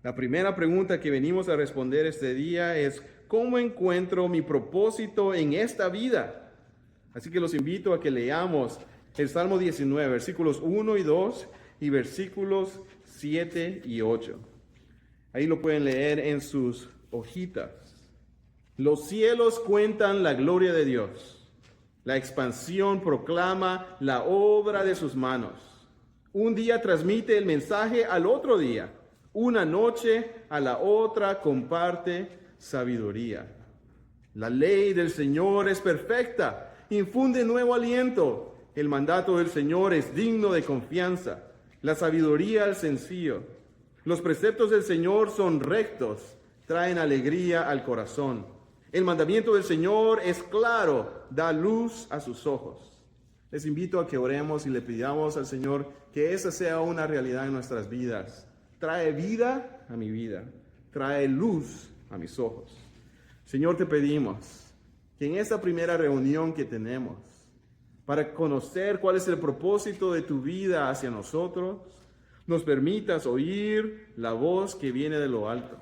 La primera pregunta que venimos a responder este día es, ¿cómo encuentro mi propósito en esta vida? Así que los invito a que leamos el Salmo 19, versículos 1 y 2 y versículos 7 y 8. Ahí lo pueden leer en sus hojitas. Los cielos cuentan la gloria de Dios. La expansión proclama la obra de sus manos. Un día transmite el mensaje al otro día. Una noche a la otra comparte sabiduría. La ley del Señor es perfecta, infunde nuevo aliento. El mandato del Señor es digno de confianza. La sabiduría al sencillo. Los preceptos del Señor son rectos, traen alegría al corazón. El mandamiento del Señor es claro, da luz a sus ojos. Les invito a que oremos y le pidamos al Señor que esa sea una realidad en nuestras vidas. Trae vida a mi vida, trae luz a mis ojos. Señor, te pedimos que en esta primera reunión que tenemos, para conocer cuál es el propósito de tu vida hacia nosotros, nos permitas oír la voz que viene de lo alto,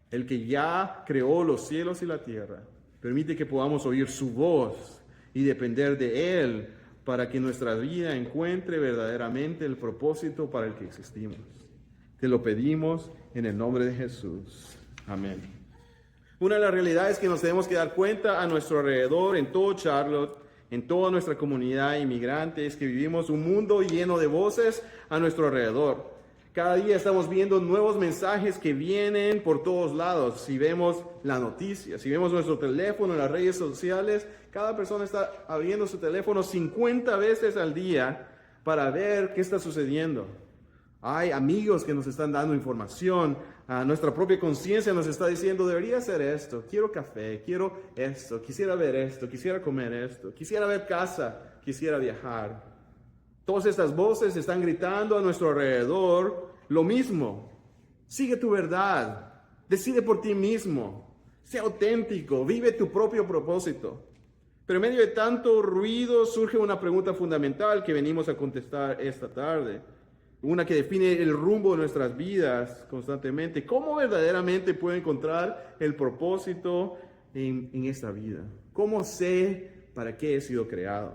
el que ya creó los cielos y la tierra. Permite que podamos oír su voz y depender de Él para que nuestra vida encuentre verdaderamente el propósito para el que existimos. Te lo pedimos en el nombre de Jesús. Amén. Una de las realidades que nos tenemos que dar cuenta a nuestro alrededor, en todo Charlotte, en toda nuestra comunidad inmigrante, es que vivimos un mundo lleno de voces a nuestro alrededor. Cada día estamos viendo nuevos mensajes que vienen por todos lados. Si vemos la noticia, si vemos nuestro teléfono en las redes sociales, cada persona está abriendo su teléfono 50 veces al día para ver qué está sucediendo. Hay amigos que nos están dando información, nuestra propia conciencia nos está diciendo, debería hacer esto, quiero café, quiero esto, quisiera ver esto, quisiera comer esto, quisiera ver casa, quisiera viajar. Todas estas voces están gritando a nuestro alrededor lo mismo. Sigue tu verdad, decide por ti mismo, sé auténtico, vive tu propio propósito. Pero en medio de tanto ruido surge una pregunta fundamental que venimos a contestar esta tarde. Una que define el rumbo de nuestras vidas constantemente. ¿Cómo verdaderamente puedo encontrar el propósito en esta vida? ¿Cómo sé para qué he sido creado?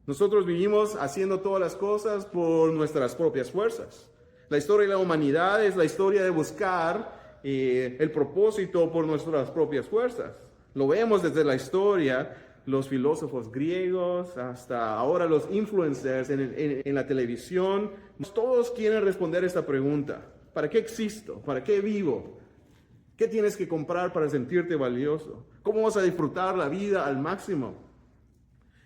Nosotros vivimos haciendo todas las cosas por nuestras propias fuerzas. La historia de la humanidad es la historia de buscar el propósito por nuestras propias fuerzas. Lo vemos desde la historia. Los filósofos griegos, hasta ahora los influencers en la televisión, todos quieren responder esta pregunta. ¿Para qué existo? ¿Para qué vivo? ¿Qué tienes que comprar para sentirte valioso? ¿Cómo vas a disfrutar la vida al máximo?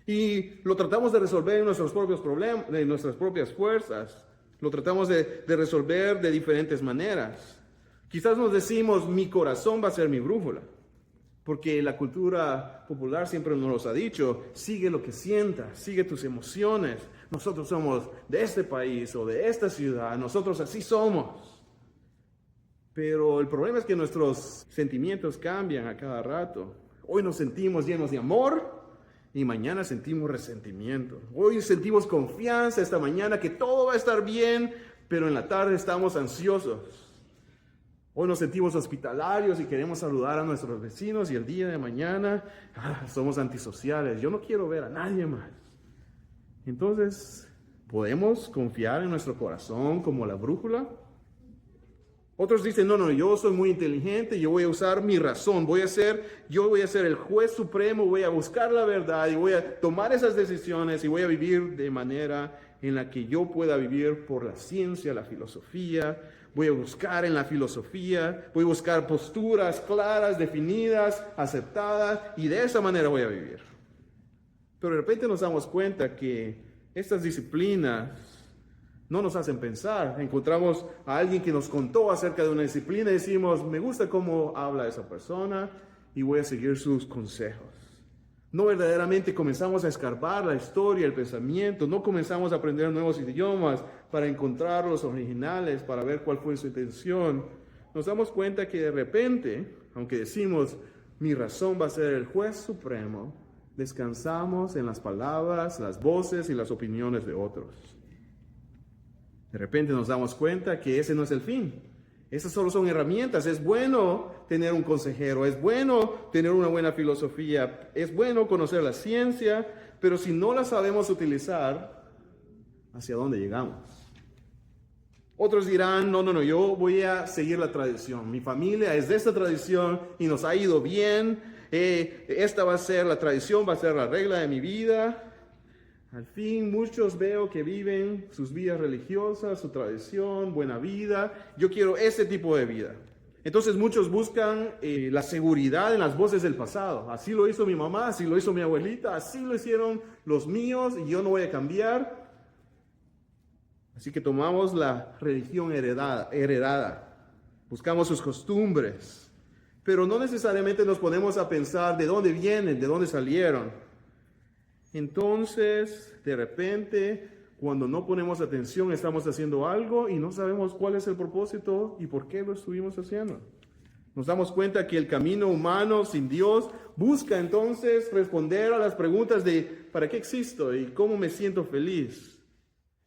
Y lo tratamos de resolver en nuestros propios problemas, en nuestras propias fuerzas. Lo tratamos de resolver de diferentes maneras. Quizás nos decimos, mi corazón va a ser mi brújula. Porque la cultura popular siempre nos ha dicho, sigue lo que sientas, sigue tus emociones. Nosotros somos de este país o de esta ciudad, nosotros así somos. Pero el problema es que nuestros sentimientos cambian a cada rato. Hoy nos sentimos llenos de amor y mañana sentimos resentimiento. Hoy sentimos confianza esta mañana que todo va a estar bien, pero en la tarde estamos ansiosos. Hoy nos sentimos hospitalarios y queremos saludar a nuestros vecinos y el día de mañana somos antisociales. Yo no quiero ver a nadie más. Entonces, ¿podemos confiar en nuestro corazón como la brújula? Otros dicen, no, yo soy muy inteligente, yo voy a usar mi razón, yo voy a ser el juez supremo, voy a buscar la verdad y voy a tomar esas decisiones y voy a vivir de manera en la que yo pueda vivir por la ciencia, la filosofía. Voy a buscar en la filosofía, voy a buscar posturas claras, definidas, aceptadas, y de esa manera voy a vivir. Pero de repente nos damos cuenta que estas disciplinas no nos hacen pensar. Encontramos a alguien que nos contó acerca de una disciplina y decimos, me gusta cómo habla esa persona y voy a seguir sus consejos. No verdaderamente comenzamos a escarbar la historia, el pensamiento, no comenzamos a aprender nuevos idiomas para encontrar los originales, para ver cuál fue su intención. Nos damos cuenta que de repente, aunque decimos, mi razón va a ser el juez supremo, descansamos en las palabras, las voces y las opiniones de otros. De repente nos damos cuenta que ese no es el fin. Esas solo son herramientas. Es bueno tener un consejero, es bueno tener una buena filosofía, es bueno conocer la ciencia, pero si no la sabemos utilizar, ¿hacia dónde llegamos? Otros dirán, no, yo voy a seguir la tradición. Mi familia es de esta tradición y nos ha ido bien. Esta va a ser la tradición, va a ser la regla de mi vida. Al fin, muchos veo que viven sus vidas religiosas, su tradición, buena vida. Yo quiero ese tipo de vida. Entonces muchos buscan la seguridad en las voces del pasado. Así lo hizo mi mamá, así lo hizo mi abuelita, así lo hicieron los míos y yo no voy a cambiar. Así que tomamos la religión heredada, buscamos sus costumbres, pero no necesariamente nos ponemos a pensar de dónde vienen, de dónde salieron. Entonces, de repente, cuando no ponemos atención, estamos haciendo algo y no sabemos cuál es el propósito y por qué lo estuvimos haciendo. Nos damos cuenta que el camino humano sin Dios busca entonces responder a las preguntas de ¿para qué existo y cómo me siento feliz?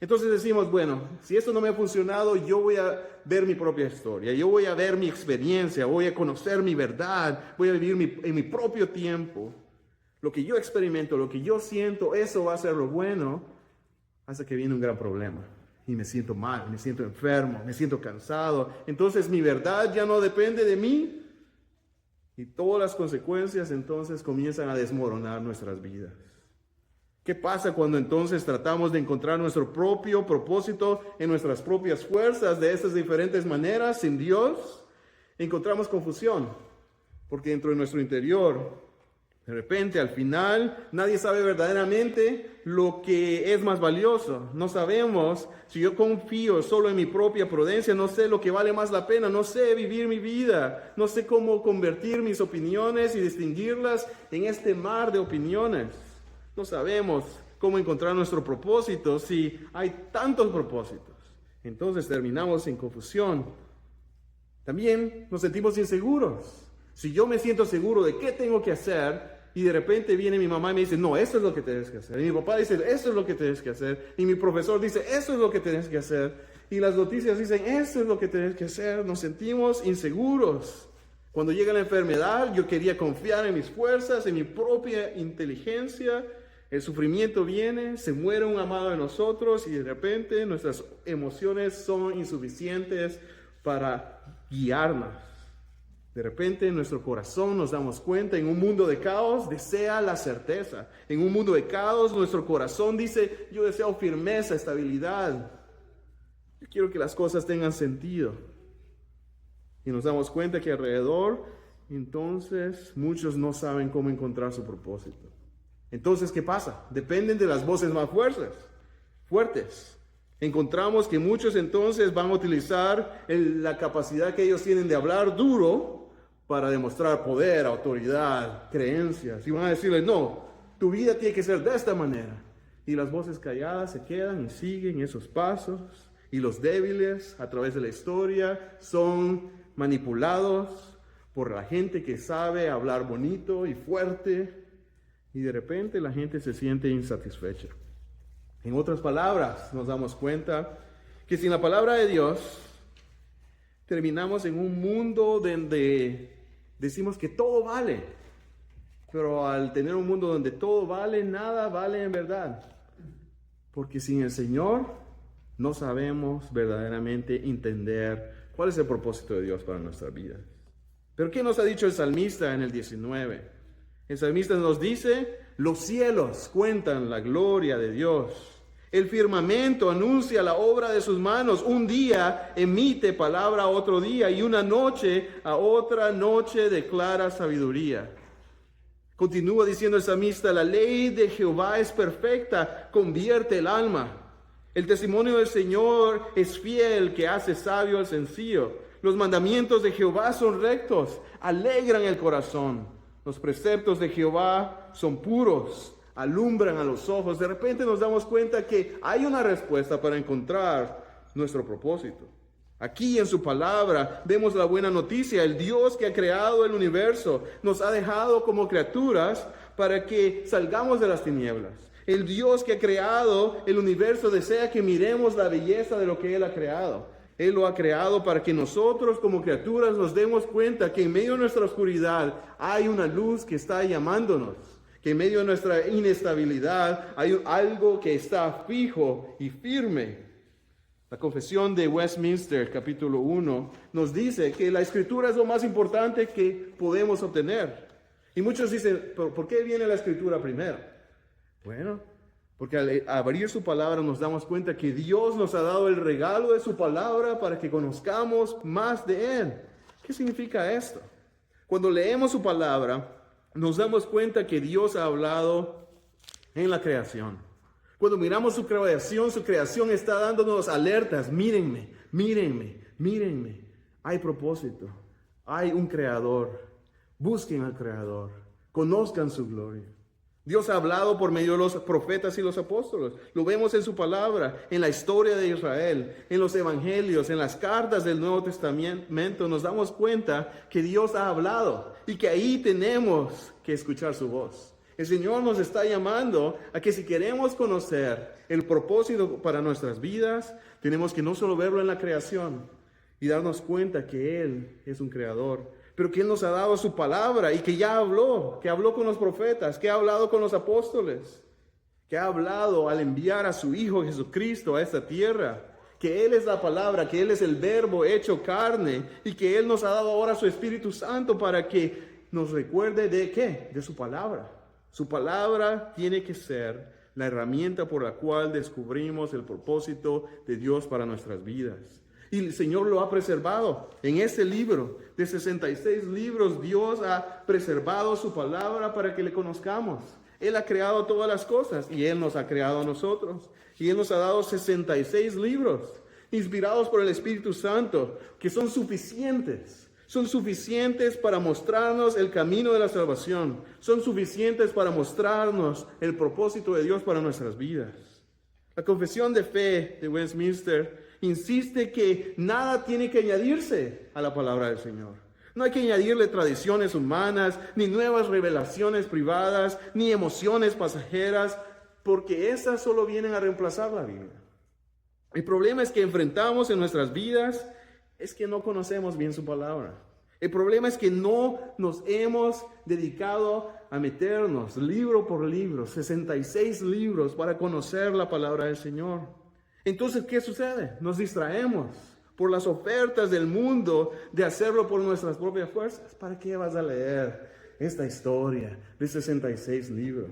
Entonces decimos, bueno, si esto no me ha funcionado, yo voy a ver mi propia historia, yo voy a ver mi experiencia, voy a conocer mi verdad, voy a vivir en mi propio tiempo. Lo que yo experimento, lo que yo siento, eso va a ser lo bueno, hasta que viene un gran problema. Y me siento mal, me siento enfermo, me siento cansado. Entonces mi verdad ya no depende de mí. Y todas las consecuencias entonces comienzan a desmoronar nuestras vidas. ¿Qué pasa cuando entonces tratamos de encontrar nuestro propio propósito en nuestras propias fuerzas de estas diferentes maneras sin Dios? Encontramos confusión, porque dentro de nuestro interior, de repente al final, nadie sabe verdaderamente lo que es más valioso. No sabemos, si yo confío solo en mi propia prudencia, no sé lo que vale más la pena, no sé vivir mi vida, no sé cómo convertir mis opiniones y distinguirlas en este mar de opiniones. No sabemos cómo encontrar nuestro propósito si hay tantos propósitos. Entonces terminamos en confusión. También nos sentimos inseguros. Si yo me siento seguro de qué tengo que hacer y de repente viene mi mamá y me dice, no, esto es lo que tienes que hacer. Y mi papá dice, esto es lo que tienes que hacer. Y mi profesor dice, eso es lo que tienes que hacer. Y las noticias dicen, eso es lo que tienes que hacer. Nos sentimos inseguros. Cuando llega la enfermedad, yo quería confiar en mis fuerzas, en mi propia inteligencia. El sufrimiento viene, se muere un amado de nosotros y de repente nuestras emociones son insuficientes para guiarnos. De repente en nuestro corazón nos damos cuenta, en un mundo de caos desea la certeza. En un mundo de caos nuestro corazón dice, yo deseo firmeza, estabilidad. Yo quiero que las cosas tengan sentido. Y nos damos cuenta que alrededor, entonces muchos no saben cómo encontrar su propósito. Entonces, ¿qué pasa? Dependen de las voces más fuertes. Encontramos que muchos entonces van a utilizar la capacidad que ellos tienen de hablar duro para demostrar poder, autoridad, creencias. Y van a decirles, no, tu vida tiene que ser de esta manera. Y las voces calladas se quedan y siguen esos pasos. Y los débiles, a través de la historia, son manipulados por la gente que sabe hablar bonito y fuerte. Y de repente la gente se siente insatisfecha. En otras palabras, nos damos cuenta que sin la palabra de Dios, terminamos en un mundo donde decimos que todo vale. Pero al tener un mundo donde todo vale, nada vale en verdad. Porque sin el Señor no sabemos verdaderamente entender cuál es el propósito de Dios para nuestras vidas. Pero ¿qué nos ha dicho el salmista en el 19? El salmista nos dice, los cielos cuentan la gloria de Dios. El firmamento anuncia la obra de sus manos. Un día emite palabra a otro día y una noche a otra noche declara sabiduría. Continúa diciendo el salmista, la ley de Jehová es perfecta, convierte el alma. El testimonio del Señor es fiel, que hace sabio al sencillo. Los mandamientos de Jehová son rectos, alegran el corazón. Los preceptos de Jehová son puros, alumbran a los ojos. De repente nos damos cuenta que hay una respuesta para encontrar nuestro propósito. Aquí en su palabra vemos la buena noticia. El Dios que ha creado el universo nos ha dejado como criaturas para que salgamos de las tinieblas. El Dios que ha creado el universo desea que miremos la belleza de lo que Él ha creado. Él lo ha creado para que nosotros como criaturas nos demos cuenta que en medio de nuestra oscuridad hay una luz que está llamándonos, que en medio de nuestra inestabilidad hay algo que está fijo y firme. La Confesión de Westminster, capítulo 1, nos dice que la Escritura es lo más importante que podemos obtener. Y muchos dicen, ¿por qué viene la Escritura primero? Bueno, porque al abrir su palabra nos damos cuenta que Dios nos ha dado el regalo de su palabra para que conozcamos más de Él. ¿Qué significa esto? Cuando leemos su palabra, nos damos cuenta que Dios ha hablado en la creación. Cuando miramos su creación está dándonos alertas. Mírenme, mírenme, mírenme. Hay propósito, hay un creador. Busquen al creador, conozcan su gloria. Dios ha hablado por medio de los profetas y los apóstoles. Lo vemos en su palabra, en la historia de Israel, en los evangelios, en las cartas del Nuevo Testamento. Nos damos cuenta que Dios ha hablado y que ahí tenemos que escuchar su voz. El Señor nos está llamando a que si queremos conocer el propósito para nuestras vidas, tenemos que no solo verlo en la creación y darnos cuenta que Él es un creador, pero que Él nos ha dado su palabra y que ya habló, que habló con los profetas, que ha hablado con los apóstoles, que ha hablado al enviar a su Hijo Jesucristo a esta tierra, que Él es la palabra, que Él es el verbo hecho carne y que Él nos ha dado ahora su Espíritu Santo para que nos recuerde de ¿qué? De su palabra. Su palabra tiene que ser la herramienta por la cual descubrimos el propósito de Dios para nuestras vidas. Y el Señor lo ha preservado. En este libro de 66 libros, Dios ha preservado su palabra para que le conozcamos. Él ha creado todas las cosas y Él nos ha creado a nosotros. Y Él nos ha dado 66 libros inspirados por el Espíritu Santo que son suficientes. Son suficientes para mostrarnos el camino de la salvación. Son suficientes para mostrarnos el propósito de Dios para nuestras vidas. La Confesión de Fe de Westminster insiste que nada tiene que añadirse a la palabra del Señor. No hay que añadirle tradiciones humanas, ni nuevas revelaciones privadas, ni emociones pasajeras, porque esas solo vienen a reemplazar la Biblia. El problema es que enfrentamos en nuestras vidas es que no conocemos bien su palabra. El problema es que no nos hemos dedicado a meternos libro por libro, 66 libros para conocer la palabra del Señor. Entonces, ¿qué sucede? Nos distraemos por las ofertas del mundo de hacerlo por nuestras propias fuerzas. ¿Para qué vas a leer esta historia de 66 libros?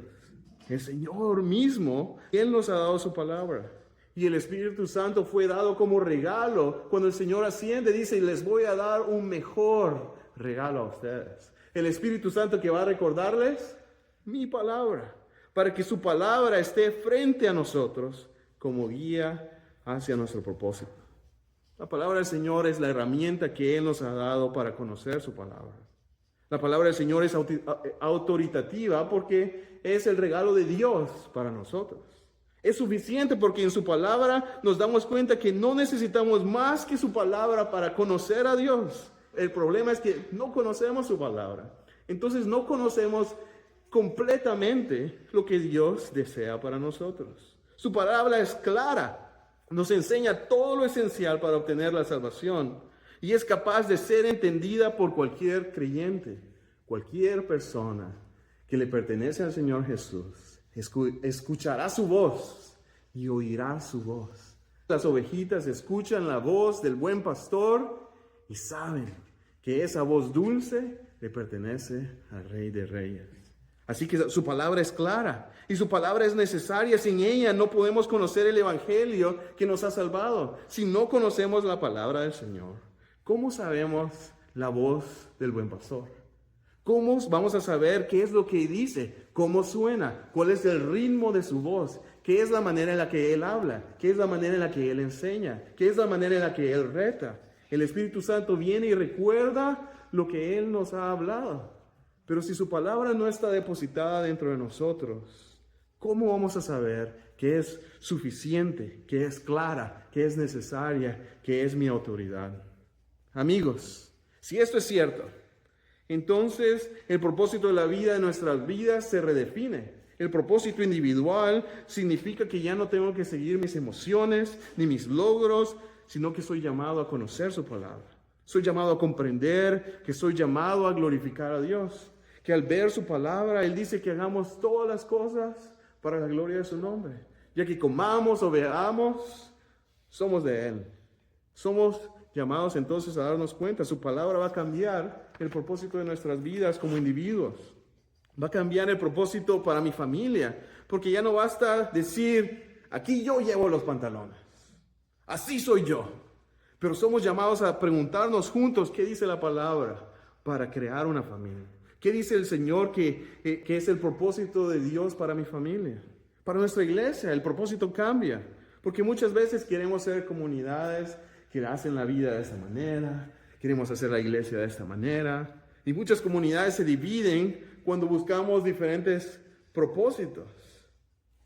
El Señor mismo, Él nos ha dado su palabra. Y el Espíritu Santo fue dado como regalo. Cuando el Señor asciende, dice, les voy a dar un mejor regalo a ustedes. El Espíritu Santo que va a recordarles mi palabra, para que su palabra esté frente a nosotros como guía hacia nuestro propósito. La palabra del Señor es la herramienta que Él nos ha dado para conocer su palabra. La palabra del Señor es autoritativa porque es el regalo de Dios para nosotros. Es suficiente porque en su palabra nos damos cuenta que no necesitamos más que su palabra para conocer a Dios. El problema es que no conocemos su palabra. Entonces no conocemos completamente lo que Dios desea para nosotros. Su palabra es clara, nos enseña todo lo esencial para obtener la salvación y es capaz de ser entendida por cualquier creyente, cualquier persona que le pertenece al Señor Jesús. Escuchará su voz y oirá su voz. Las ovejitas escuchan la voz del buen pastor y saben que esa voz dulce le pertenece al Rey de Reyes. Así que su palabra es clara y su palabra es necesaria. Sin ella no podemos conocer el evangelio que nos ha salvado. Si no conocemos la palabra del Señor, ¿cómo sabemos la voz del buen pastor? ¿Cómo vamos a saber qué es lo que dice? ¿Cómo suena? ¿Cuál es el ritmo de su voz? ¿Qué es la manera en la que Él habla? ¿Qué es la manera en la que Él enseña? ¿Qué es la manera en la que Él reta? El Espíritu Santo viene y recuerda lo que Él nos ha hablado. Pero si su palabra no está depositada dentro de nosotros, ¿cómo vamos a saber que es suficiente, que es clara, que es necesaria, que es mi autoridad? Amigos, si esto es cierto, entonces el propósito de la vida de nuestras vidas se redefine. El propósito individual significa que ya no tengo que seguir mis emociones ni mis logros, sino que soy llamado a conocer su palabra. Soy llamado a comprender, que soy llamado a glorificar a Dios. Que al ver su palabra, Él dice que hagamos todas las cosas para la gloria de su nombre. Ya que comamos o veamos, somos de Él. Somos llamados entonces a darnos cuenta. Su palabra va a cambiar el propósito de nuestras vidas como individuos. Va a cambiar el propósito para mi familia. Porque ya no basta decir, aquí yo llevo los pantalones. Así soy yo. Pero somos llamados a preguntarnos juntos qué dice la palabra para crear una familia. ¿Qué dice el Señor que es el propósito de Dios para mi familia? Para nuestra iglesia, el propósito cambia. Porque muchas veces queremos ser comunidades que hacen la vida de esta manera. Queremos hacer la iglesia de esta manera. Y muchas comunidades se dividen cuando buscamos diferentes propósitos.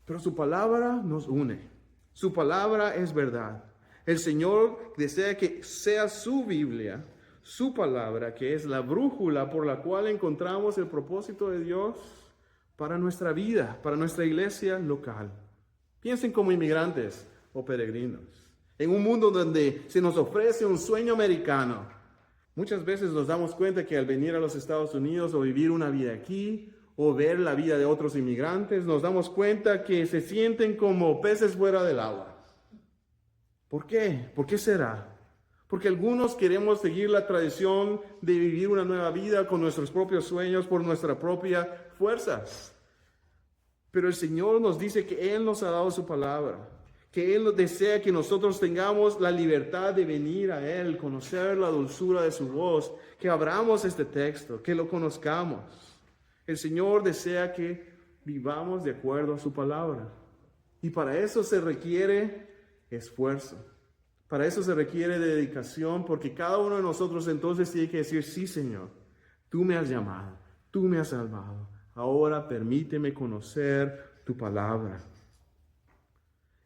Pero su palabra nos une. Su palabra es verdad. El Señor desea que sea su Biblia, su palabra, que es la brújula por la cual encontramos el propósito de Dios para nuestra vida, para nuestra iglesia local. Piensen como inmigrantes o peregrinos. En un mundo donde se nos ofrece un sueño americano, muchas veces nos damos cuenta que al venir a los Estados Unidos o vivir una vida aquí, o ver la vida de otros inmigrantes, nos damos cuenta que se sienten como peces fuera del agua. ¿Por qué? ¿Por qué será? Porque algunos queremos seguir la tradición de vivir una nueva vida con nuestros propios sueños, por nuestras propias fuerzas. Pero el Señor nos dice que Él nos ha dado su palabra, que Él desea que nosotros tengamos la libertad de venir a Él, conocer la dulzura de su voz, que abramos este texto, que lo conozcamos. El Señor desea que vivamos de acuerdo a su palabra. Y para eso se requiere esfuerzo. Para eso se requiere dedicación, porque cada uno de nosotros entonces tiene que decir, sí, Señor, tú me has llamado, tú me has salvado. Ahora permíteme conocer tu palabra.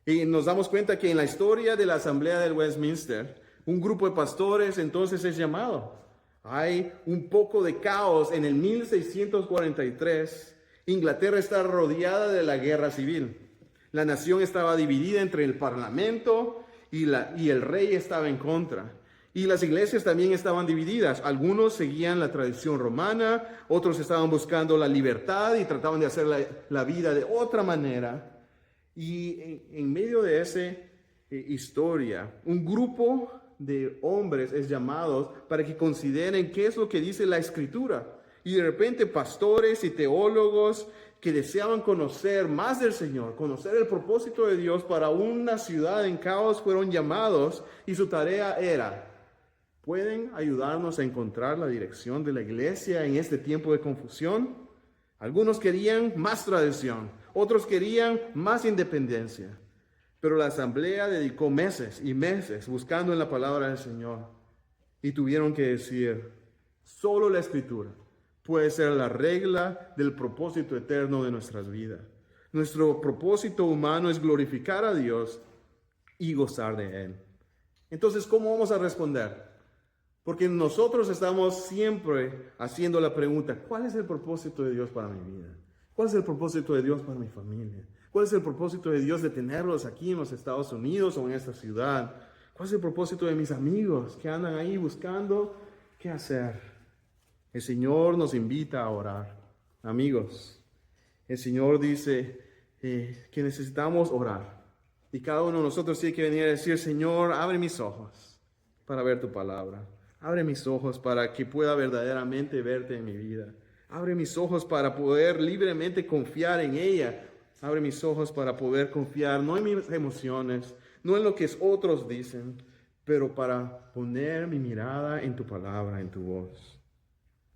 Y nos damos cuenta que en la historia de la Asamblea del Westminster, un grupo de pastores entonces es llamado. Hay un poco de caos en el 1643. Inglaterra está rodeada de la guerra civil. La nación estaba dividida entre el parlamento y el rey estaba en contra. Y las iglesias también estaban divididas. Algunos seguían la tradición romana, otros estaban buscando la libertad y trataban de hacer la vida de otra manera. Y en medio de esa historia, un grupo de hombres es llamados para que consideren qué es lo que dice la Escritura. Y de repente pastores y teólogos que deseaban conocer más del Señor, conocer el propósito de Dios para una ciudad en caos, fueron llamados y su tarea era, ¿pueden ayudarnos a encontrar la dirección de la iglesia en este tiempo de confusión? Algunos querían más tradición, otros querían más independencia, pero la asamblea dedicó meses y meses buscando en la palabra del Señor y tuvieron que decir, solo la Escritura puede ser la regla del propósito eterno de nuestras vidas. Nuestro propósito humano es glorificar a Dios y gozar de Él. Entonces, ¿cómo vamos a responder? Porque nosotros estamos siempre haciendo la pregunta, ¿cuál es el propósito de Dios para mi vida? ¿Cuál es el propósito de Dios para mi familia? ¿Cuál es el propósito de Dios de tenerlos aquí en los Estados Unidos o en esta ciudad? ¿Cuál es el propósito de mis amigos que andan ahí buscando qué hacer? El Señor nos invita a orar. Amigos, el Señor dice que necesitamos orar. Y cada uno de nosotros tiene que venir a decir, Señor, abre mis ojos para ver tu palabra. Abre mis ojos para que pueda verdaderamente verte en mi vida. Abre mis ojos para poder libremente confiar en ella. Abre mis ojos para poder confiar no en mis emociones, no en lo que otros dicen, pero para poner mi mirada en tu palabra, en tu voz.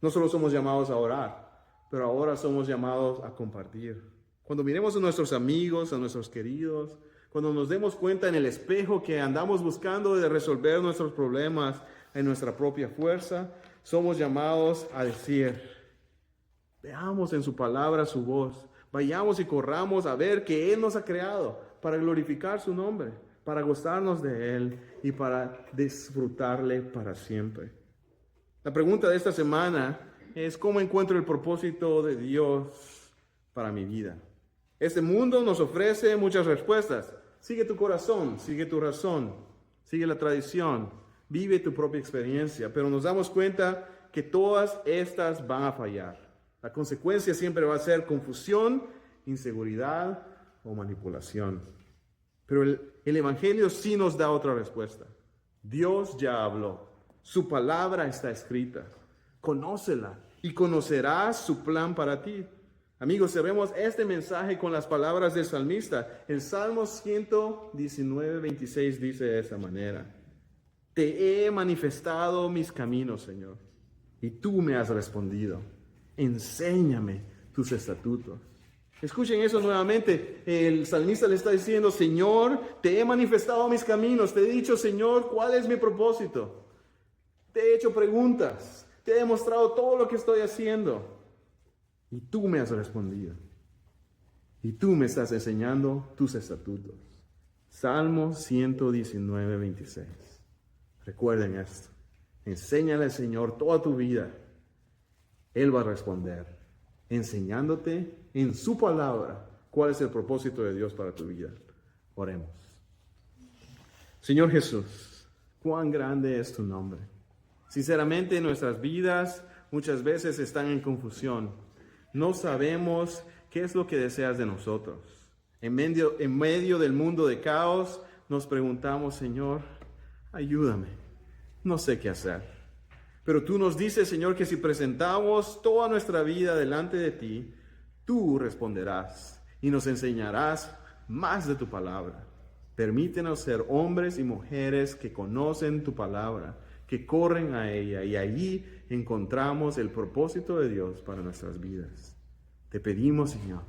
No solo somos llamados a orar, pero ahora somos llamados a compartir. Cuando miremos a nuestros amigos, a nuestros queridos, cuando nos demos cuenta en el espejo que andamos buscando de resolver nuestros problemas en nuestra propia fuerza, somos llamados a decir, veamos en su palabra su voz, vayamos y corramos a ver que Él nos ha creado para glorificar su nombre, para gozarnos de Él y para disfrutarle para siempre. La pregunta de esta semana es ¿cómo encuentro el propósito de Dios para mi vida? Este mundo nos ofrece muchas respuestas. Sigue tu corazón, sigue tu razón, sigue la tradición, vive tu propia experiencia, pero nos damos cuenta que todas estas van a fallar. La consecuencia siempre va a ser confusión, inseguridad o manipulación. Pero el Evangelio sí nos da otra respuesta. Dios ya habló, su palabra está escrita. Conócela y conocerás su plan para ti. Amigos, cerremos este mensaje con las palabras del salmista. El Salmo 119, 26 dice de esa manera: Te he manifestado mis caminos, Señor, y tú me has respondido. Enséñame tus estatutos. Escuchen eso nuevamente. El salmista le está diciendo: Señor, te he manifestado mis caminos. Te he dicho, Señor, ¿cuál es mi propósito? Te he hecho preguntas. Te he demostrado todo lo que estoy haciendo. Y tú me has respondido. Y tú me estás enseñando tus estatutos. Salmo 119, 26. Recuerden esto. Enséñale al Señor toda tu vida. Él va a responder, enseñándote en su palabra cuál es el propósito de Dios para tu vida. Oremos. Señor Jesús, cuán grande es tu nombre. Sinceramente, nuestras vidas muchas veces están en confusión. No sabemos qué es lo que deseas de nosotros. En medio del mundo de caos, nos preguntamos: Señor, ayúdame. No sé qué hacer. Pero tú nos dices, Señor, que si presentamos toda nuestra vida delante de ti, tú responderás y nos enseñarás más de tu palabra. Permítenos ser hombres y mujeres que conocen tu palabra, que corren a ella, y allí encontramos el propósito de Dios para nuestras vidas. Te pedimos, Señor,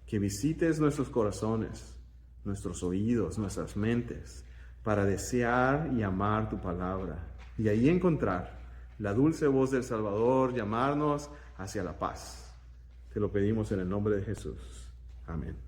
que visites nuestros corazones, nuestros oídos, nuestras mentes, para desear y amar tu palabra, y ahí encontrar la dulce voz del Salvador llamarnos hacia la paz. Te lo pedimos en el nombre de Jesús. Amén.